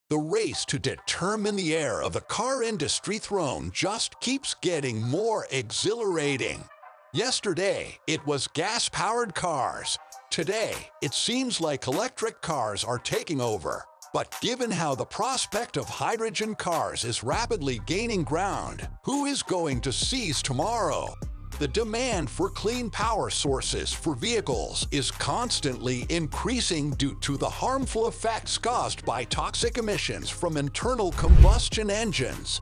The race to determine the heir of the car industry throne just keeps getting more exhilarating. Yesterday, it was gas-powered cars. Today, it seems like electric cars are taking over. But given how the prospect of hydrogen cars is rapidly gaining ground, who is going to seize tomorrow? The demand for clean power sources for vehicles is constantly increasing due to the harmful effects caused by toxic emissions from internal combustion engines.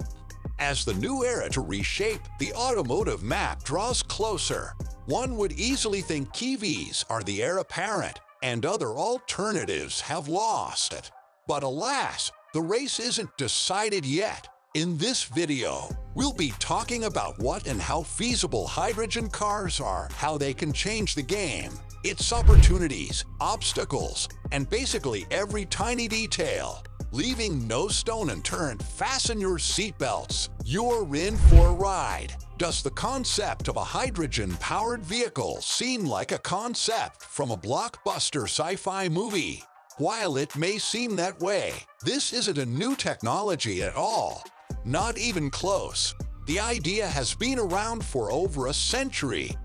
As the new era to reshape the automotive map draws closer, one would easily think EVs are the heir apparent and other alternatives have lost it. But alas, the race isn't decided yet. In this video, we'll be talking about what and how feasible hydrogen cars are, how they can change the game, its opportunities, obstacles, and basically every tiny detail. Leaving no stone unturned, fasten your seatbelts. You're in for a ride. Does the concept of a hydrogen-powered vehicle seem like a concept from a blockbuster sci-fi movie? While it may seem that way, this isn't a new technology at all. Not even close. The idea has been around for over a century.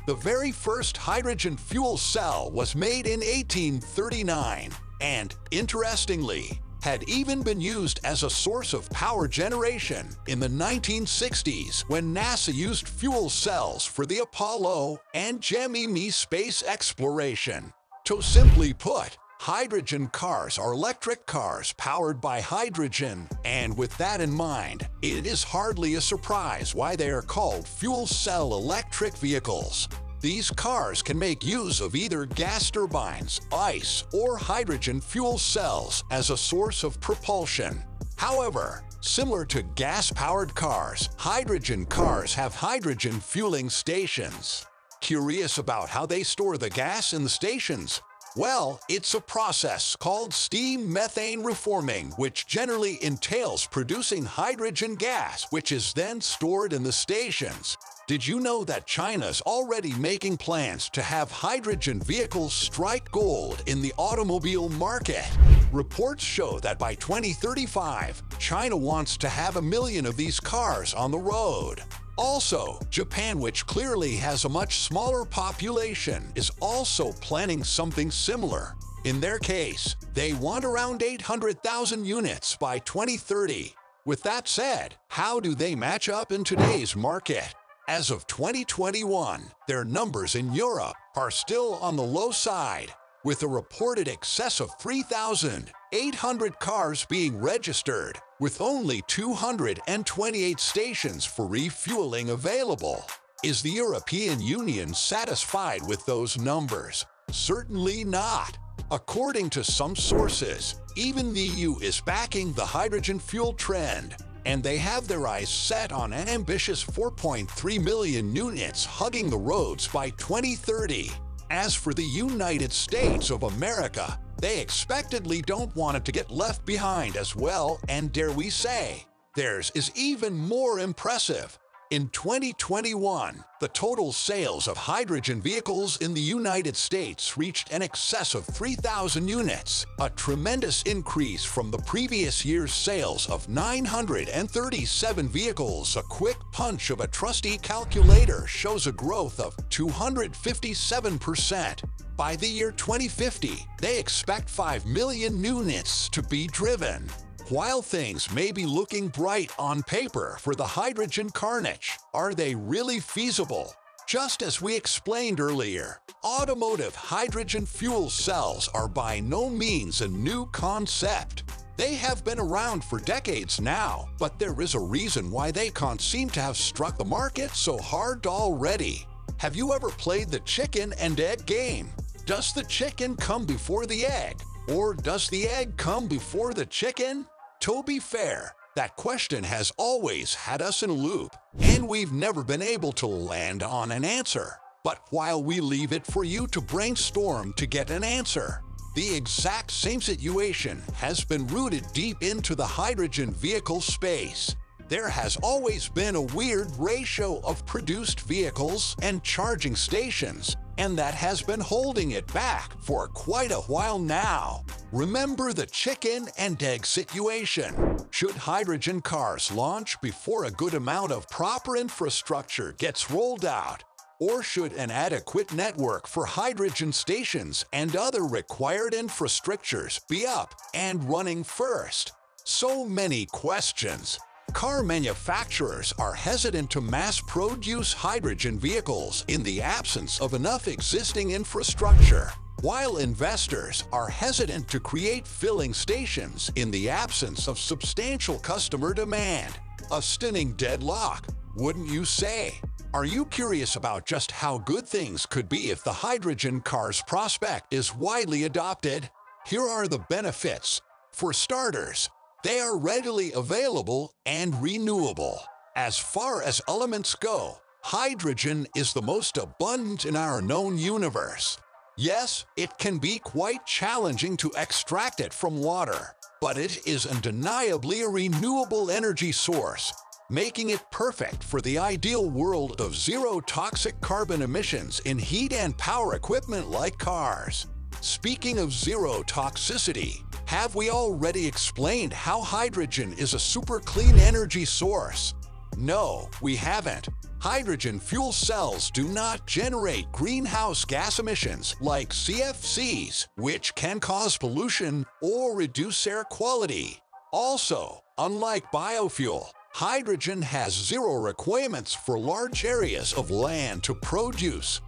The very first hydrogen fuel cell was made in 1839 and, interestingly, had even been used as a source of power generation in the 1960s when NASA used fuel cells for the Apollo and Gemini space exploration. To simply put, hydrogen cars are electric cars powered by hydrogen, and with that in mind, it is hardly a surprise why they are called fuel cell electric vehicles. These cars can make use of either gas turbines, ice, or hydrogen fuel cells as a source of propulsion. However, similar to gas-powered cars, hydrogen cars have hydrogen fueling stations. Curious about how they store the gas in the stations? Well, it's a process called steam methane reforming, which generally entails producing hydrogen gas, which is then stored in the stations. Did you know that China's already making plans to have hydrogen vehicles strike gold in the automobile market? Reports show that by 2035, China wants to have 1 million of these cars on the road. Also, Japan, which clearly has a much smaller population, is also planning something similar. In their case, they want around 800,000 units by 2030. With that said, how do they match up in today's market? As of 2021, their numbers in Europe are still on the low side, with a reported excess of 3,800 cars being registered, with only 228 stations for refueling available. Is the European Union satisfied with those numbers? Certainly not. According to some sources, even the EU is backing the hydrogen fuel trend, and they have their eyes set on an ambitious 4.3 million units hugging the roads by 2030. As for the United States of America, they expectedly don't want it to get left behind as well, and dare we say, theirs is even more impressive. In 2021, the total sales of hydrogen vehicles in the United States reached an excess of 3,000 units, a tremendous increase from the previous year's sales of 937 vehicles. A quick punch of a trusty calculator shows a growth of 257%. By the year 2050, they expect 5 million units to be driven. While things may be looking bright on paper for the hydrogen carnage, are they really feasible? Just as we explained earlier, automotive hydrogen fuel cells are by no means a new concept. They have been around for decades now, but there is a reason why they can't seem to have struck the market so hard already. Have you ever played the chicken and egg game? Does the chicken come before the egg? Or does the egg come before the chicken? To be fair, that question has always had us in a loop, and we've never been able to land on an answer. But while we leave it for you to brainstorm to get an answer, the exact same situation has been rooted deep into the hydrogen vehicle space. There has always been a weird ratio of produced vehicles and charging stations. and that has been holding it back for quite a while now. Remember the chicken and egg situation. Should hydrogen cars launch before a good amount of proper infrastructure gets rolled out? Or should an adequate network for hydrogen stations and other required infrastructures be up and running first? So many questions. Car manufacturers are hesitant to mass-produce hydrogen vehicles in the absence of enough existing infrastructure, while investors are hesitant to create filling stations in the absence of substantial customer demand. A stunning deadlock, wouldn't you say? Are you curious about just how good things could be if the hydrogen car's prospect is widely adopted? Here are the benefits. For starters, they are readily available and renewable. As far as elements go, hydrogen is the most abundant in our known universe. Yes, it can be quite challenging to extract it from water, but it is undeniably a renewable energy source, making it perfect for the ideal world of zero toxic carbon emissions in heat and power equipment like cars. Speaking of zero toxicity, have we already explained how hydrogen is a super clean energy source? No, we haven't. Hydrogen fuel cells do not generate greenhouse gas emissions like CFCs, which can cause pollution or reduce air quality. Also, unlike biofuel, hydrogen has zero requirements for large areas of land to produce.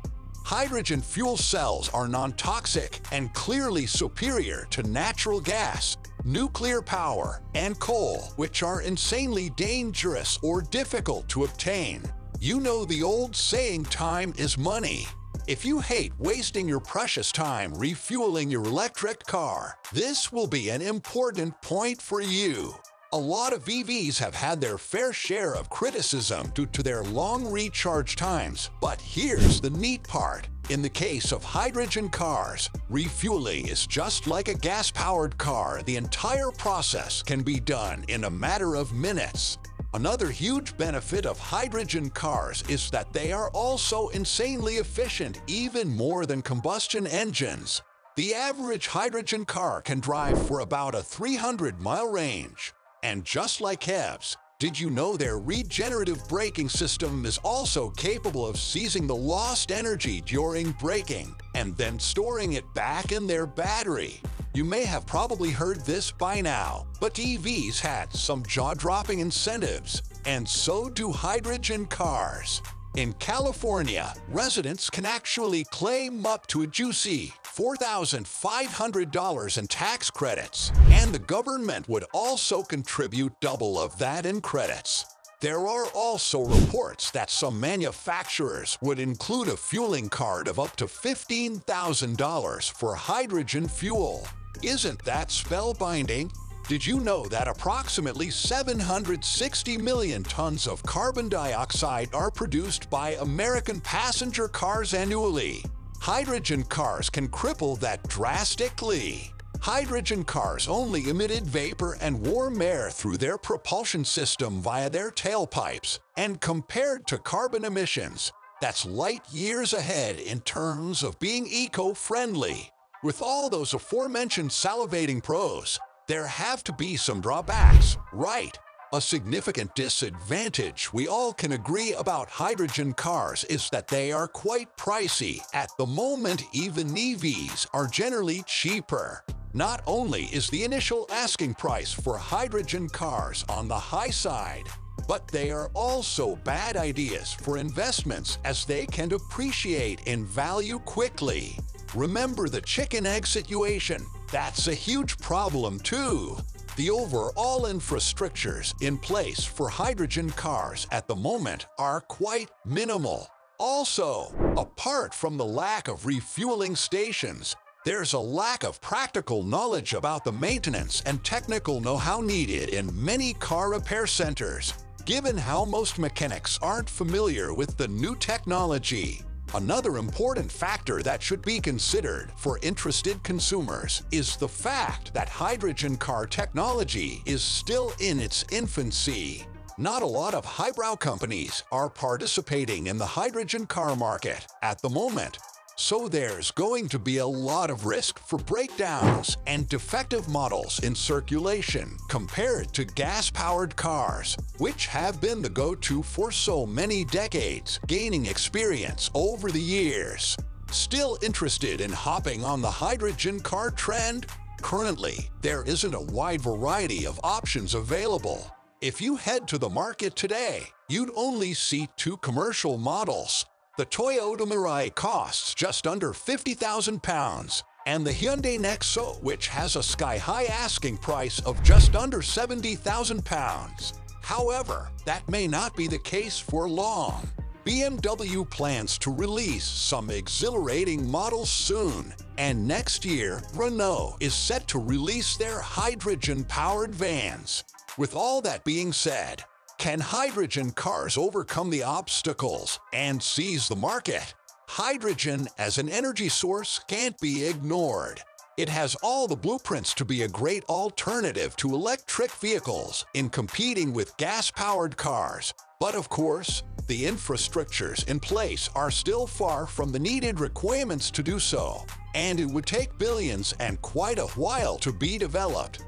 Hydrogen fuel cells are non-toxic and clearly superior to natural gas, nuclear power, and coal, which are insanely dangerous or difficult to obtain. You know the old saying, time is money. If you hate wasting your precious time refueling your electric car, this will be an important point for you. A lot of EVs have had their fair share of criticism due to their long recharge times, but here's the neat part. In the case of hydrogen cars, refueling is just like a gas-powered car. The entire process can be done in a matter of minutes. Another huge benefit of hydrogen cars is that they are also insanely efficient, even more than combustion engines. The average hydrogen car can drive for about a 300-mile range. And just like HEVs, did you know their regenerative braking system is also capable of seizing the lost energy during braking and then storing it back in their battery? You may have probably heard this by now, but EVs had some jaw-dropping incentives, and so do hydrogen cars. In California, residents can actually claim up to a juicy $4,500 in tax credits, and the government would also contribute double of that in credits. There are also reports that some manufacturers would include a fueling card of up to $15,000 for hydrogen fuel. Isn't that spellbinding? Did you know that approximately 760 million tons of carbon dioxide are produced by American passenger cars annually? Hydrogen cars can cripple that drastically. Hydrogen cars only emitted vapor and warm air through their propulsion system via their tailpipes, and compared to carbon emissions, that's light years ahead in terms of being eco-friendly. With all those aforementioned salivating pros, there have to be some drawbacks, right? A significant disadvantage we all can agree about hydrogen cars is that they are quite pricey. At the moment, even EVs are generally cheaper. Not only is the initial asking price for hydrogen cars on the high side, but they are also bad ideas for investments as they can depreciate in value quickly. Remember the chicken-egg situation. That's a huge problem too. The overall infrastructures in place for hydrogen cars at the moment are quite minimal. Also, apart from the lack of refueling stations, there's a lack of practical knowledge about the maintenance and technical know-how needed in many car repair centers, given how most mechanics aren't familiar with the new technology. Another important factor that should be considered for interested consumers is the fact that hydrogen car technology is still in its infancy. Not a lot of highbrow companies are participating in the hydrogen car market at the moment. So there's going to be a lot of risk for breakdowns and defective models in circulation compared to gas-powered cars, which have been the go-to for so many decades, gaining experience over the years. Still interested in hopping on the hydrogen car trend? Currently, there isn't a wide variety of options available. If you head to the market today, you'd only see two commercial models. The Toyota Mirai costs just under £50,000, and the Hyundai Nexo, which has a sky-high asking price of just under £70,000. However, that may not be the case for long. BMW plans to release some exhilarating models soon, and next year, Renault is set to release their hydrogen-powered vans. With all that being said, can hydrogen cars overcome the obstacles and seize the market? Hydrogen as an energy source can't be ignored. It has all the blueprints to be a great alternative to electric vehicles in competing with gas-powered cars. But of course, the infrastructures in place are still far from the needed requirements to do so, and it would take billions and quite a while to be developed.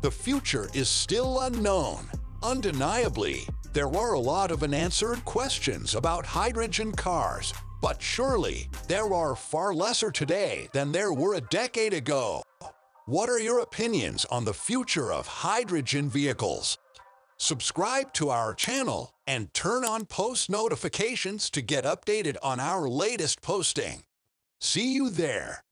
The future is still unknown. Undeniably, there are a lot of unanswered questions about hydrogen cars, but surely there are far lesser today than there were a decade ago. What are your opinions on the future of hydrogen vehicles? Subscribe to our channel and turn on post notifications to get updated on our latest posting. See you there.